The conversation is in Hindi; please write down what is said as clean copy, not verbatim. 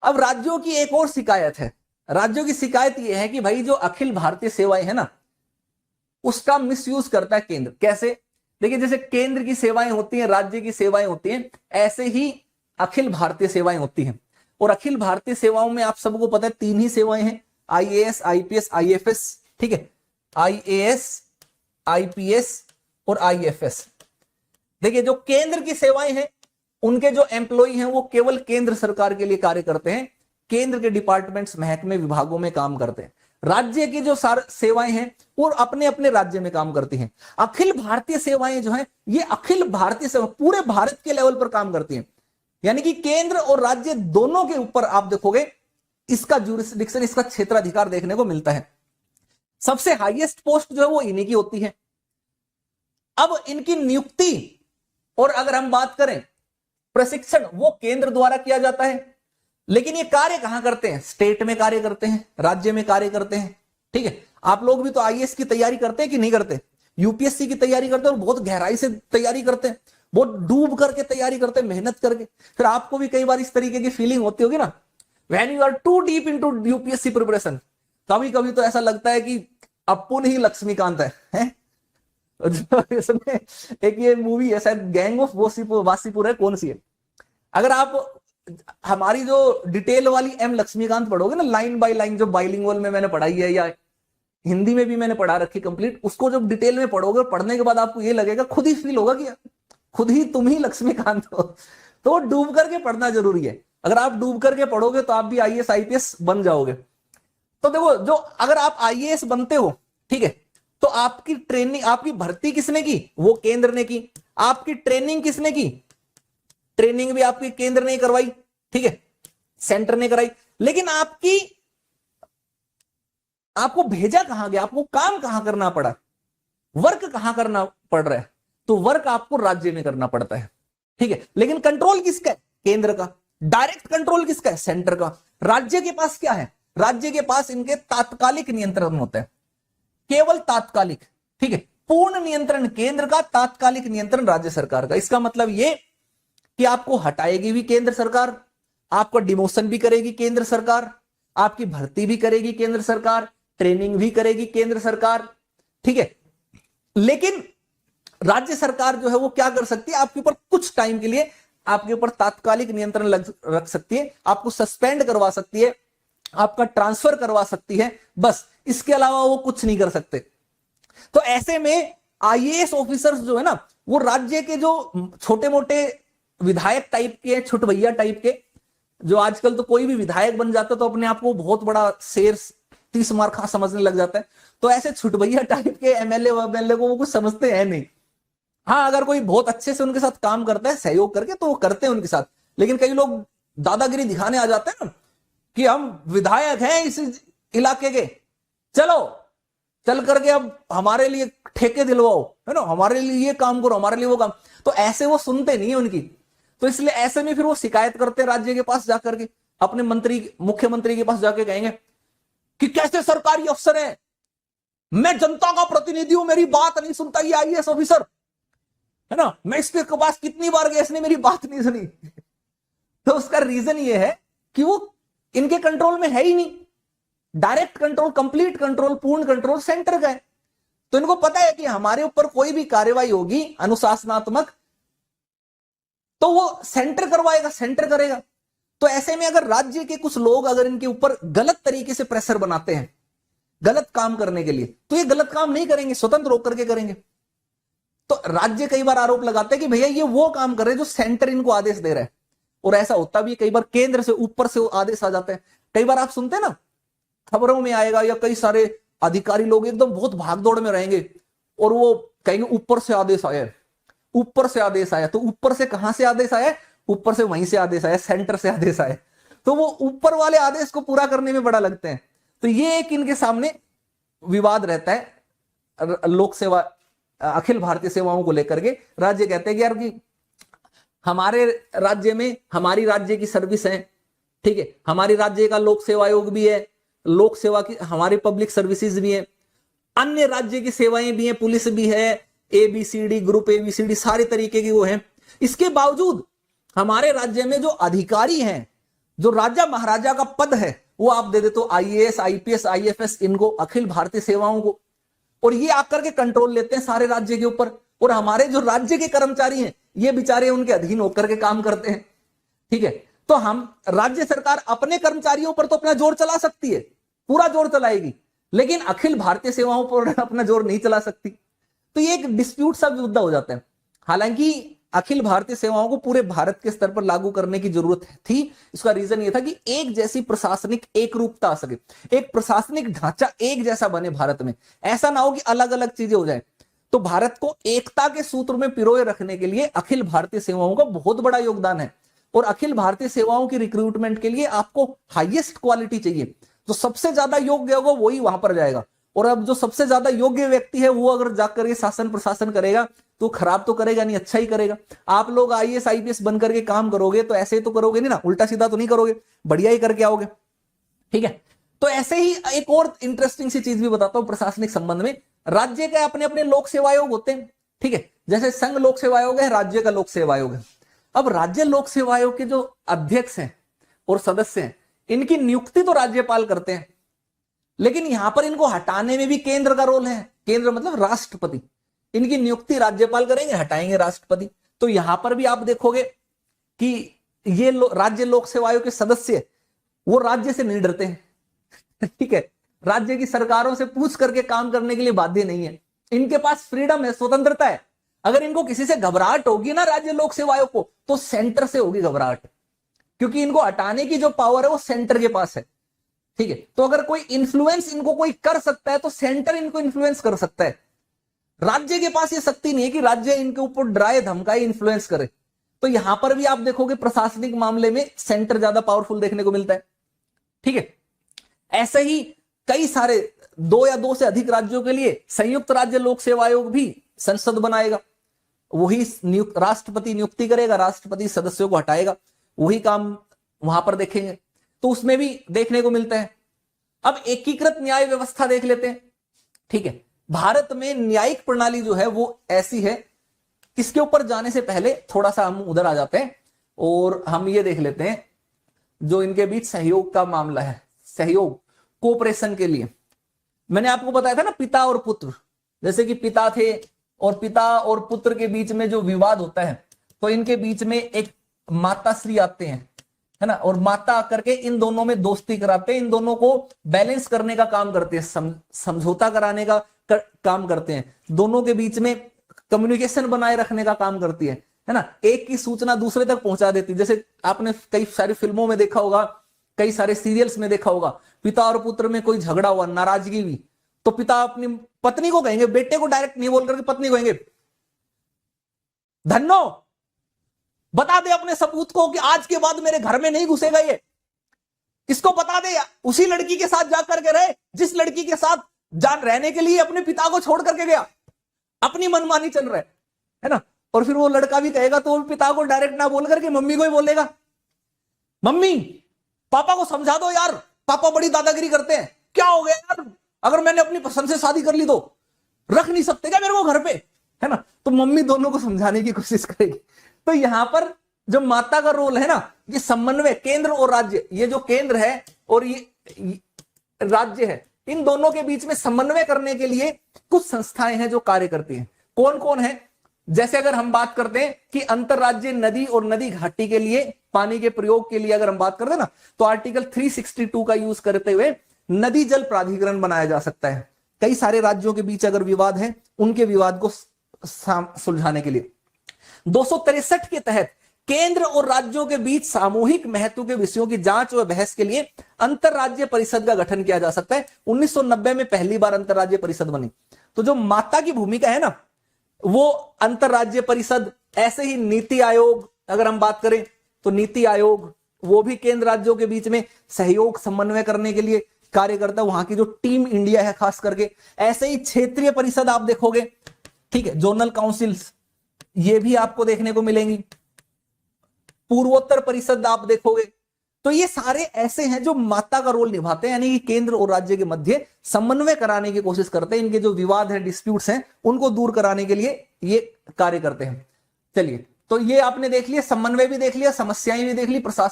अब राज्यों की एक और शिकायत है। राज्यों की शिकायत यह है कि भाई जो अखिल भारतीय सेवाएं है ना, उसका मिसयूज करता है केंद्र। कैसे? देखिए, जैसे केंद्र की सेवाएं होती हैं, राज्य की सेवाएं होती हैं, ऐसे ही अखिल भारतीय सेवाएं होती हैं। और अखिल भारतीय सेवाओं में आप सबको पता है 3 ही सेवाएं हैं, आईएएस, आईपीएस, आईएफएस। ठीक है, आईएएस, आईपीएस और आईएफएस। देखिए, जो केंद्र की सेवाएं हैं, उनके जो एम्प्लॉई हैं वो केवल केंद्र सरकार के लिए कार्य करते हैं, केंद्र के डिपार्टमेंट्स, महकमे, विभागों में काम करते हैं। राज्य की जो सेवाएं हैं वो अपने अपने राज्य में काम करती हैं। अखिल भारतीय सेवाएं जो हैं, ये अखिल भारतीय सेवा पूरे भारत के लेवल पर काम करती हैं। यानी कि केंद्र और राज्य दोनों के ऊपर आप देखोगे इसका ज्यूरिसडिक्शन, इसका क्षेत्राधिकार देखने को मिलता है। सबसे हाईएस्ट पोस्ट जो है वो इन्हीं की होती है। अब इनकी नियुक्ति और अगर हम बात करें प्रशिक्षण, वो केंद्र द्वारा किया जाता है। लेकिन ये कार्य कहां करते हैं? स्टेट में कार्य करते हैं, राज्य में कार्य करते हैं। ठीक है, आप लोग भी तो आईएएस की तैयारी करते हैं कि नहीं करते? यूपीएससी की तैयारी करते हैं और बहुत गहराई से तैयारी करते हैं, बहुत डूब करके तैयारी करते हैं, मेहनत करके। फिर आपको भी कई बार इस तरीके की फीलिंग होती होगी ना, when you are too deep into UPSC preparation. कभी कभी तो ऐसा लगता है कि अपुन ही लक्ष्मीकांत है? इसमें एक ये मूवी है शायद, गैंग ऑफ वासीपुर है, कौन सी है? अगर आप हमारी जो डिटेल वाली एम लक्ष्मीकांत पढ़ोगे ना, लाइन बाय लाइन, जो बाइलिंगुअल में मैंने पढ़ाई है या हिंदी में भी मैंने पढ़ा रखी कंप्लीट, उसको जब डिटेल में पढ़ोगे, पढ़ने के बाद आपको ये लगेगा, खुद ही फील होगा कि खुद ही तुम ही लक्ष्मीकांत हो। तो डूब करके पढ़ना जरूरी है। अगर आप डूब करके पढ़ोगे तो आप भी आईएएस, आईपीएस बन जाओगे। तो देखो, जो अगर आप आईएएस बनते हो, ठीक है, तो आपकी ट्रेनिंग, आपकी भर्ती किसने की? वो केंद्र ने की। आपकी ट्रेनिंग किसने की? ट्रेनिंग भी आपकी केंद्र ने करवाई, ठीक है, सेंटर ने कराई। लेकिन आपको भेजा कहां गया? आपको काम कहां करना पड़ा? वर्क कहां करना पड़ रहा है? तो वर्क आपको राज्य में करना पड़ता है, ठीक है। लेकिन कंट्रोल किसका है? केंद्र का। डायरेक्ट कंट्रोल किसका है? सेंटर का। राज्य के पास क्या है? राज्य के पास इनके तात्कालिक नियंत्रण होता है, केवल तात्कालिक, ठीक है। पूर्ण नियंत्रण केंद्र का, तात्कालिक नियंत्रण राज्य सरकार का। इसका मतलब यह कि आपको हटाएगी भी केंद्र सरकार, आपको डिमोशन भी करेगी केंद्र सरकार, आपकी भर्ती भी करेगी केंद्र सरकार, ट्रेनिंग भी करेगी केंद्र सरकार, ठीक है। लेकिन राज्य सरकार जो है वो क्या कर सकती है? आपके ऊपर कुछ टाइम के लिए आपके ऊपर तात्कालिक नियंत्रण रख सकती है, आपको सस्पेंड करवा सकती है, आपका ट्रांसफर करवा सकती है, बस। इसके अलावा वो कुछ नहीं कर सकते। तो ऐसे में आईएएस ऑफिसर्स जो है ना, वो राज्य के जो छोटे मोटे विधायक टाइप के, छुटभैया टाइप के, जो आजकल तो कोई भी विधायक बन जाता है तो अपने आप को बहुत बड़ा शेर 30 मार खा समझने लग जाता है। तो ऐसे छुटभैया टाइप के एमएलए को वो कुछ समझते हैं नहीं। हाँ, अगर कोई बहुत अच्छे से उनके साथ काम करता है, सहयोग करके, तो वो करते हैं उनके साथ। लेकिन कई लोग दादागिरी दिखाने आ जाते हैं ना कि हम विधायक हैं इस इलाके के, चलो चल करके अब हमारे लिए ठेके दिलवाओ, है ना, हमारे लिए ये काम करो, हमारे लिए वो काम। तो ऐसे वो सुनते नहीं है उनकी। तो इसलिए ऐसे में फिर वो शिकायत करते हैं राज्य के पास जाकर के, अपने मंत्री, मुख्यमंत्री के पास जाके कहेंगे कि कैसे सरकारी अफसर है, मैं जनता का प्रतिनिधि हूं, मेरी बात नहीं सुनता ये आईएएस ऑफिसर, है ना, मैं इसके पास कितनी बार गया, इसने मेरी बात नहीं सुनी। तो उसका रीजन ये है कि वो इनके कंट्रोल में है ही नहीं। डायरेक्ट कंट्रोल, कंप्लीट कंट्रोल, पूर्ण कंट्रोल सेंटर का है। तो इनको पता है कि हमारे ऊपर कोई भी कार्रवाई होगी अनुशासनात्मक, तो वो सेंटर करवाएगा, सेंटर करेगा। तो ऐसे में अगर राज्य के कुछ लोग अगर इनके ऊपर गलत तरीके से प्रेशर बनाते हैं गलत काम करने के लिए, तो ये गलत काम नहीं करेंगे, स्वतंत्र होकर के करेंगे। तो राज्य कई बार आरोप लगाते हैं कि भैया ये वो काम कर रहे हैं जो सेंटर इनको आदेश दे रहा है। और ऐसा होता भी, कई बार केंद्र से ऊपर से आदेश आ जाते हैं। कई बार आप सुनते हैं ना, खबरों में आएगा, या कई सारे अधिकारी लोग एकदम बहुत भागदौड़ में रहेंगे और वो कहेंगे ऊपर से आदेश आया, ऊपर से आदेश आया। तो ऊपर से कहां से आदेश आया? ऊपर से वहीं से आदेश आया, सेंटर से आदेश आया। तो वो ऊपर वाले आदेश को पूरा करने में बड़ा लगते हैं। तो ये एक इनके सामने विवाद रहता है लोक सेवा, अखिल भारतीय सेवाओं को लेकर के। राज्य कहते हैं कि यार कि हमारे राज्य में हमारी राज्य की सर्विस है, ठीक है, हमारी राज्य का लोक सेवा आयोग भी है, लोक सेवा की हमारी पब्लिक सर्विसेज भी है, अन्य राज्य की सेवाएं भी हैं, पुलिस भी है, एबीसीडी ग्रुप, एबीसीडी सारे तरीके की वो है। इसके बावजूद हमारे राज्य में जो अधिकारी हैं, जो राजा महाराजा का पद है वो आप दे दे, तो आईएएस, आईपीएस, आईएफएस, इनको अखिल भारतीय सेवाओं को, और ये आकर के कंट्रोल लेते हैं सारे राज्य के ऊपर। और हमारे जो राज्य के कर्मचारी हैं ये बेचारे उनके अधीन होकर के काम करते हैं। ठीक है, तो हम राज्य सरकार अपने कर्मचारियों पर तो अपना जोर चला सकती है, पूरा जोर चलाएगी, लेकिन अखिल भारतीय सेवाओं पर अपना जोर नहीं चला सकती। तो ये एक डिस्प्यूट सा मुद्दा हो जाता है। हालांकि अखिल भारतीय सेवाओं को पूरे भारत के स्तर पर लागू करने की जरूरत थी। इसका रीजन ये था कि एक जैसी प्रशासनिक एक रूपता आ सके, एक प्रशासनिक ढांचा एक जैसा बने भारत में, ऐसा ना हो कि अलग अलग चीजें हो जाए। तो भारत को एकता के सूत्र में पिरोए रखने के लिए अखिल भारतीय सेवाओं का बहुत बड़ा योगदान है। और अखिल भारतीय सेवाओं की रिक्रूटमेंट के लिए आपको हाईएस्ट क्वालिटी चाहिए, जो सबसे ज्यादा योग्य होगा वही वहां पर जाएगा। और अब जो सबसे ज्यादा योग्य व्यक्ति है वो अगर जाकर के शासन प्रशासन करेगा तो खराब तो करेगा नहीं, अच्छा ही करेगा। आप लोग आईएएस आईपीएस बन करके काम करोगे तो ऐसे तो करोगे नहीं ना, उल्टा सीधा तो नहीं करोगे, बढ़िया ही करके आओगे। ठीक है, तो ऐसे ही एक और इंटरेस्टिंग सी चीज भी बताता हूं प्रशासनिक संबंध में। राज्य के अपने अपने लोक सेवा आयोग होते हैं। ठीक है, जैसे संघ लोक सेवा आयोग है, राज्य का लोक सेवा आयोग है। अब राज्य लोक सेवा आयोग के जो अध्यक्ष हैं और सदस्य हैं, इनकी नियुक्ति तो राज्यपाल करते हैं, लेकिन यहां पर इनको हटाने में भी केंद्र का रोल है। केंद्र मतलब राष्ट्रपति। इनकी नियुक्ति राज्यपाल करेंगे, हटाएंगे राष्ट्रपति। तो यहां पर भी आप देखोगे कि ये राज्य लोक सेवा आयोग के सदस्य वो राज्य से नहीं डरते हैं। ठीक है, राज्य की सरकारों से पूछ करके काम करने के लिए बाध्य नहीं है। इनके पास फ्रीडम है, स्वतंत्रता है। अगर इनको किसी से घबराहट होगी ना राज्य लोक सेवा आयोग को, तो सेंटर से होगी घबराहट, क्योंकि इनको हटाने की जो पावर है वो सेंटर के पास है। ठीक है, तो अगर कोई इंफ्लुएंस इनको कोई कर सकता है तो सेंटर इनको इंफ्लुएंस कर सकता है। राज्य के पास ये शक्ति नहीं है कि राज्य इनके ऊपर डराए धमकाए इंफ्लुएंस करे। तो यहां पर भी आप देखोगे प्रशासनिक मामले में सेंटर ज्यादा पावरफुल देखने को मिलता है। ठीक है, ऐसे ही कई सारे 2 या 2 से अधिक राज्यों के लिए संयुक्त राज्य लोक सेवा आयोग भी संसद बनाएगा। वही राष्ट्रपति नियुक्ति करेगा, राष्ट्रपति सदस्यों को हटाएगा, वही काम वहां पर देखेंगे। तो उसमें भी देखने को मिलता है। अब एकीकृत न्याय व्यवस्था देख लेते हैं। ठीक है, भारत में न्यायिक प्रणाली जो है वो ऐसी है। इसके ऊपर जाने से पहले थोड़ा सा हम उधर आ जाते हैं और हम ये देख लेते हैं जो इनके बीच सहयोग का मामला है, सहयोग कोऑपरेशन के लिए। मैंने आपको बताया था ना पिता और पुत्र, जैसे कि पिता थे और पिता और पुत्र के बीच में जो विवाद होता है तो इनके बीच में एक माताश्री आते हैं, है ना, और माता आकर के इन दोनों में दोस्ती कराते हैं, इन दोनों को बैलेंस करने का काम करते हैं, समझौता कराने का काम करते हैं, दोनों के बीच में कम्युनिकेशन बनाए रखने का काम करती है ना, एक की सूचना दूसरे तक पहुंचा देती है। जैसे आपने कई सारी फिल्मों में देखा होगा, कई सारे सीरियल्स में देखा होगा, पिता और पुत्र में कोई झगड़ा हुआ, नाराजगी हुई, तो पिता अपनी पत्नी को कहेंगे, बेटे को डायरेक्ट नहीं बोल करके पत्नी को कहेंगे, धन्नो बता दे अपने सपूत को कि आज के बाद मेरे घर में नहीं घुसेगा ये, इसको बता दे उसी लड़की के साथ जाकर के रहे जिस लड़की के साथ जान रहने के लिए अपने पिता को छोड़ करके गया, अपनी मनमानी चल रहा है ना। और फिर वो लड़का भी कहेगा तो वो पिता को डायरेक्ट ना बोल करके मम्मी को ही बोलेगा, मम्मी पापा को समझा दो यार, पापा बड़ी दादागिरी करते हैं, क्या हो गया यार, अगर मैंने अपनी पसंद से शादी कर ली तो रख नहीं सकते क्या मेरे को घर पे, है ना। तो मम्मी दोनों को समझाने की कोशिश करेगी। तो यहां पर जो माता का रोल है ना, ये समन्वय, केंद्र और राज्य, ये जो केंद्र है और ये राज्य है, इन दोनों के बीच में समन्वय करने के लिए कुछ संस्थाएं हैं जो कार्य करती हैं। कौन कौन है? जैसे अगर हम बात करते हैं कि अंतरराज्यीय नदी और नदी घाटी के लिए पानी के प्रयोग के लिए अगर हम बात करते हैं ना, तो आर्टिकल 362 का यूज करते हुए नदी जल प्राधिकरण बनाया जा सकता है। कई सारे राज्यों के बीच अगर विवाद है, उनके विवाद को सुलझाने के लिए 263 के तहत केंद्र और राज्यों के बीच सामूहिक महत्व के विषयों की जांच व बहस के लिए अंतरराज्यीय परिषद का गठन किया जा सकता है। 1990 में पहली बार अंतरराज्यीय परिषद बनी। तो जो माता की भूमिका है ना, वो अंतरराज्यीय परिषद, ऐसे ही नीति आयोग अगर हम बात करें तो नीति आयोग, वो भी केंद्र राज्यों के बीच में सहयोग समन्वय करने के लिए कार्य करता है, वहां की जो टीम इंडिया है खास करके। ऐसे ही क्षेत्रीय परिषद आप देखोगे, ठीक है, जोनल काउंसिल्स, ये भी आपको देखने को मिलेंगी। पूर्वोत्तर परिषद आप देखोगे। तो ये सारे ऐसे हैं जो माता का रोल निभाते हैं, यानी कि केंद्र और राज्य के मध्य समन्वय कराने की कोशिश करते हैं। इनके जो विवाद है, डिस्प्यूट्स हैं, उनको दूर कराने के लिए ये कार्य करते हैं। चलिए, तो ये आपने देख लिया, समन्वय भी देख लिया, समस्याएं भी देख ली, प्रशासन